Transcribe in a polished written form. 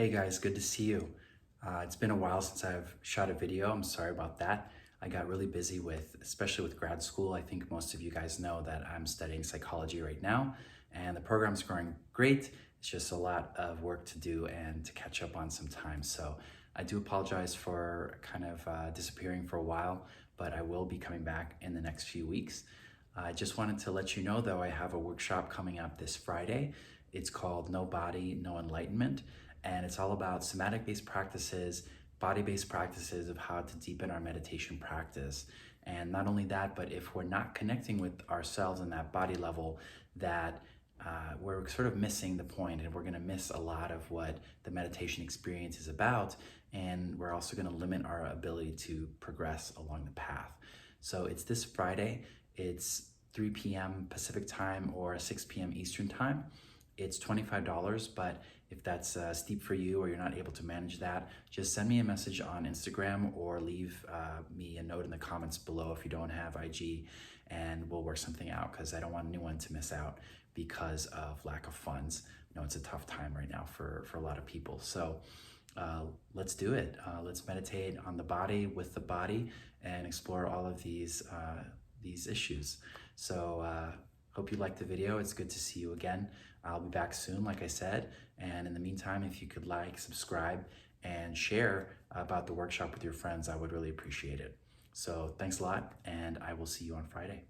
Hey guys, good to see you. It's been a while since I've shot a video. I'm sorry about that. I got really busy especially with grad school. I think most of you guys know that I'm studying psychology right now, and the program's going great. It's just a lot of work to do and to catch up on some time. So I do apologize for kind of disappearing for a while, but I will be coming back in the next few weeks. I just wanted to let you know though, I have a workshop coming up this Friday. It's called No Body, No Enlightenment. And it's all about somatic-based practices, body-based practices of how to deepen our meditation practice. And not only that, but if we're not connecting with ourselves on that body level, that we're sort of missing the point, and we're gonna miss a lot of what the meditation experience is about, and we're also gonna limit our ability to progress along the path. So it's this Friday, it's 3 p.m. Pacific time or 6 p.m. Eastern time. It's $25, but if that's steep for you or you're not able to manage that, just send me a message on Instagram or leave me a note in the comments below if you don't have IG, and we'll work something out, because I don't want anyone to miss out because of lack of funds. You know, it's a tough time right now for a lot of people. So let's do it. Let's meditate on the body, with the body, and explore all of these issues. So hope you liked the video. It's good to see you again. I'll be back soon, like I said. And in the meantime, if you could like, subscribe, and share about the workshop with your friends, I would really appreciate it. So thanks a lot, and I will see you on Friday.